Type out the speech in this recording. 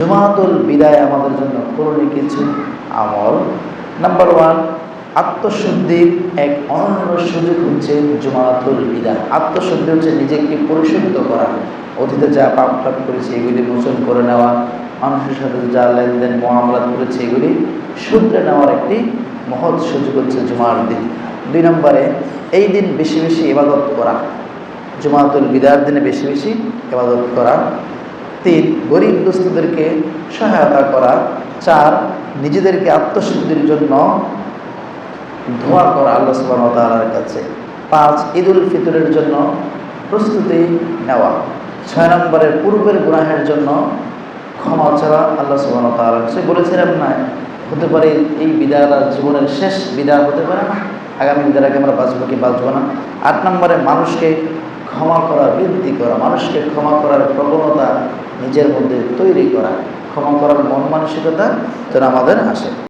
জুমাতুল বিদায় আমাদের জন্য করণীয় কিছু আমল। নাম্বার 1, আত্মশুদ্ধির এক অনন্য সুযোগ হচ্ছে জুমাতুল বিদায়। আত্মশুদ্ধি হচ্ছে নিজেকে পরিশুদ্ধ করা, অতীতে যা পাপ টাপ করেছে এগুলি মোচন করে নেওয়া, মানুষের সাথে যা লেনদেন মুআমালাত করেছে এগুলি শুধরে নেওয়ার একটি মহৎ সুযোগ হচ্ছে জুমার দিন। 2 নম্বরে, এই দিন বেশি বেশি ইবাদত করা, জুমাতুল বিদায়ের দিনে বেশি বেশি ইবাদত করা। 3, গরিব দুস্থদেরকে সহায়তা করা। 4, নিজেদেরকে আত্মশুদ্ধির জন্য দোয়া করা আল্লাহ সুবহানাহু ওয়া তাআলার কাছে। 5, ঈদুল ফিতরের জন্য প্রস্তুতি নেওয়া। 6 নম্বরে, পূর্বের গুনাহের জন্য ক্ষমা চাওয়া আল্লাহ সুবহানাহু ওয়া তাআলার কাছে। বলেছিলাম না, হতে পারে এই বিদায়টা জীবনের শেষ বিদায় হতে পারে না, আগামী বিদায়টাকে আমরা বাঁচবো কি বাঁচবো না। 8 নম্বরে, মানুষকে ক্ষমা করা, বৃদ্ধি করা, মানুষকে ক্ষমা করার প্রবণতা নিজের মধ্যে তৈরি করা, ক্ষমা করার মন মানসিকতা যেন আমাদের আসে।